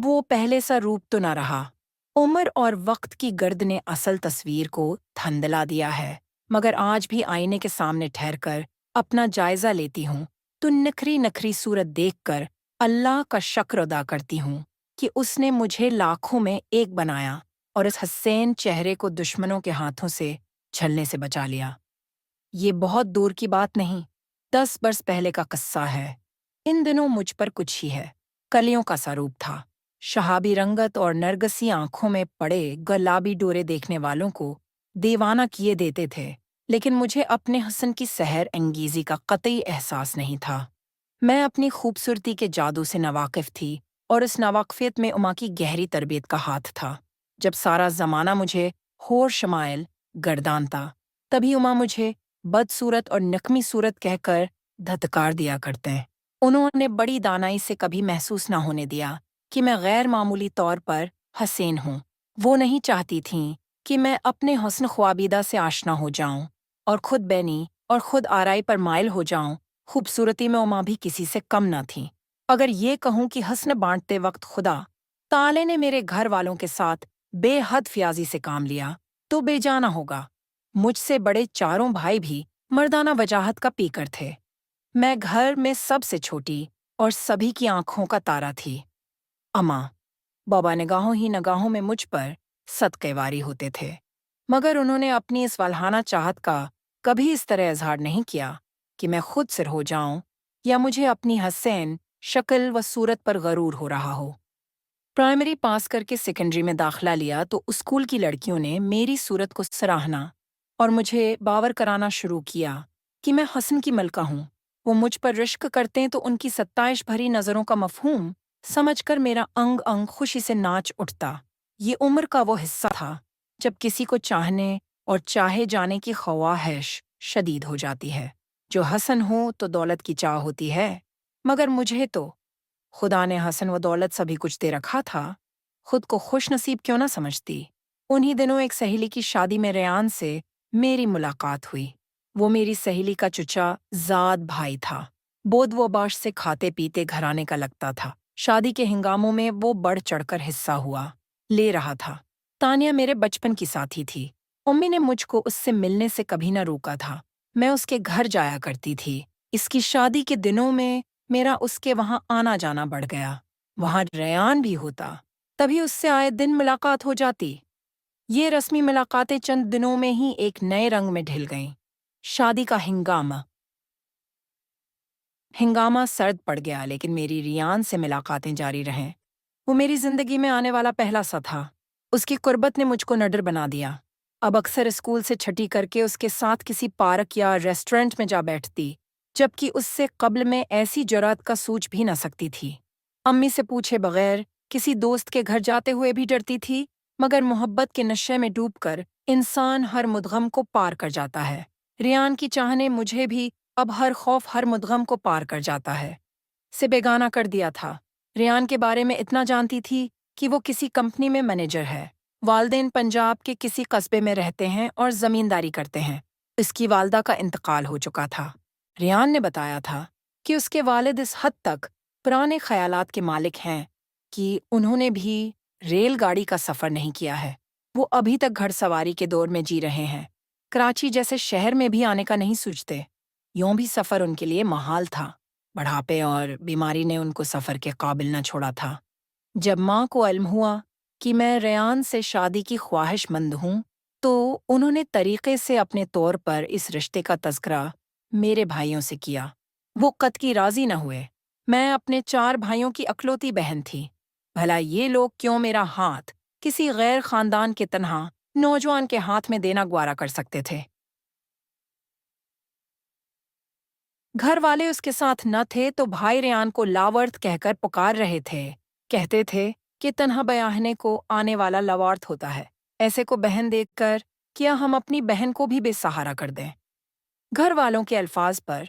वो पहले सा रूप तो न रहा। उम्र और वक्त की गर्द ने असल तस्वीर को धंधला दिया है। मगर आज भी आईने के सामने ठहरकर अपना जायजा लेती हूँ तो नखरी नखरी सूरत देखकर अल्लाह का शुक्र अदा करती हूँ कि उसने मुझे लाखों में एक बनाया और इस हसीन चेहरे को दुश्मनों के हाथों से छलने से बचा लिया। ये बहुत दूर की बात नहीं, 10 बरस पहले का किस्सा है। इन दिनों मुझ पर कुछ ही है, कलियों का सा रूप था। शहाबी रंगत और नरगसी आंखों में पड़े गुलाबी डोरे देखने वालों को दीवाना किए देते थे, लेकिन मुझे अपने हसन की सहर अंगीजी का कतई एहसास नहीं था। मैं अपनी खूबसूरती के जादू से नावाकिफ थी और इस नावाकिफियत में उमा की गहरी तरबियत का हाथ था। जब सारा जमाना मुझे होर शमाइल गर्दानता, तभी उमा मुझे बदसूरत और नकमी सूरत कहकर धत्कार दिया करते हैं। उन्होंने बड़ी दानाई से कभी महसूस न होने दिया कि मैं गैर मामूली तौर पर हसीन हूँ। वो नहीं चाहती थीं कि मैं अपने हुस्न ख्वाबीदा से आशना हो जाऊं और खुद बैनी और खुद आराई पर माइल हो जाऊं। खूबसूरती में उमा भी किसी से कम न थी। अगर ये कहूं कि हस्न बांटते वक्त खुदा ताले ने मेरे घर वालों के साथ बेहद फ्याजी से काम लिया तो बेजाना होगा। मुझसे बड़े चारों भाई भी मर्दाना वजाहत का पीकर थे। मैं घर में सबसे छोटी और सभी की आंखों का तारा थी। अम्मा बाबा निगाहों ही निगाहों में मुझ पर सदक़ेवारी होते थे, मगर उन्होंने अपनी इस वाल्हाना चाहत का कभी इस तरह इजहार नहीं किया कि मैं खुद सिर हो जाऊं या मुझे अपनी हसीन शक्ल व सूरत पर गरूर हो रहा हो। प्राइमरी पास करके सेकेंडरी में दाखिला लिया तो स्कूल की लड़कियों ने मेरी सूरत को सराहना और मुझे बावर कराना शुरू किया कि मैं हसन की मलका हूँ। वो मुझ पर रिश्क करते तो उनकी सत्ताइश भरी नज़रों का मफहूम समझकर मेरा अंग अंग खुशी से नाच उठता। ये उम्र का वो हिस्सा था जब किसी को चाहने और चाहे जाने की ख्वाहिश शदीद हो जाती है। जो हसन हो तो दौलत की चाह होती है, मगर मुझे तो खुदा ने हसन व दौलत सभी कुछ दे रखा था। खुद को खुश नसीब क्यों ना समझती। उन्हीं दिनों एक सहेली की शादी में रेयान से मेरी मुलाकात हुई। वो मेरी सहेली का चुचा जाद भाई था। बोध व बाश से खाते पीते घराने का लगता था। शादी के हंगामों में वो बढ़ चढ़कर हिस्सा हुआ ले रहा था। तानिया मेरे बचपन की साथी थी। उम्मी ने मुझको उससे मिलने से कभी न रोका था। मैं उसके घर जाया करती थी। इसकी शादी के दिनों में मेरा उसके वहां आना जाना बढ़ गया। वहां रेयान भी होता, तभी उससे आए दिन मुलाकात हो जाती। ये रस्मी मुलाकातें चंद दिनों में ही एक नए रंग में ढिल गईं। शादी का हिंगामा सर्द पड़ गया, लेकिन मेरी रियान से मुलाकातें जारी रहें। वो मेरी जिंदगी में आने वाला पहला सा था। उसकी कुर्बत ने मुझको नडर बना दिया। अब अक्सर स्कूल से छुट्टी करके उसके साथ किसी पार्क या रेस्टोरेंट में जा बैठती, जबकि उससे कब्ल में ऐसी जुरात का सूझ भी न सकती थी। अम्मी से पूछे बगैर किसी दोस्त के घर जाते हुए भी डरती थी, मगर मोहब्बत के नशे में डूबकर इंसान हर मुदगम को पार कर जाता है। रियान की चाह ने मुझे भी अब हर खौफ हर मुदगम को पार कर जाता है से बेगाना कर दिया था। रियान के बारे में इतना जानती थी कि वो किसी कंपनी में मैनेजर है। वालदेन पंजाब के किसी कस्बे में रहते हैं और जमींदारी करते हैं। इसकी वालदा का इंतकाल हो चुका था। रियान ने बताया था कि उसके वालिद इस हद तक पुराने ख्यालात के मालिक हैं कि उन्होंने भी रेलगाड़ी का सफ़र नहीं किया है। वो अभी तक घड़सवारी के दौर में जी रहे हैं। कराची जैसे शहर में भी आने का नहीं सूझते। यूं भी सफ़र उनके लिए महाल था। बढ़ापे और बीमारी ने उनको सफ़र के काबिल न छोड़ा था। जब माँ को इल्म हुआ कि मैं रेयान से शादी की ख्वाहिशमंद हूँ, तो उन्होंने तरीक़े से अपने तौर पर इस रिश्ते का तज़किरा मेरे भाइयों से किया। वो कतई राज़ी न हुए। मैं अपने 4 भाइयों की अकलौती बहन थी। भला ये लोग क्यों मेरा हाथ किसी गैर ख़ानदान के तन्हा नौजवान के हाथ में देना ग्वारा कर सकते थे। घर वाले उसके साथ न थे तो भाई रेयान को लावर्थ कहकर पुकार रहे थे। कहते थे कि तन्हा बयाहने को आने वाला लवार्थ होता है। ऐसे को बहन देखकर क्या हम अपनी बहन को भी बेसहारा कर दें। घर वालों के अल्फाज पर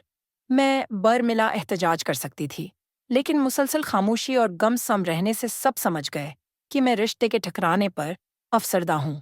मैं बरमिला एहतजाज कर सकती थी, लेकिन मुसलसल खामोशी और गम सम रहने से सब समझ गए कि मैं रिश्ते के ठकराने पर अफसरदा हूँ।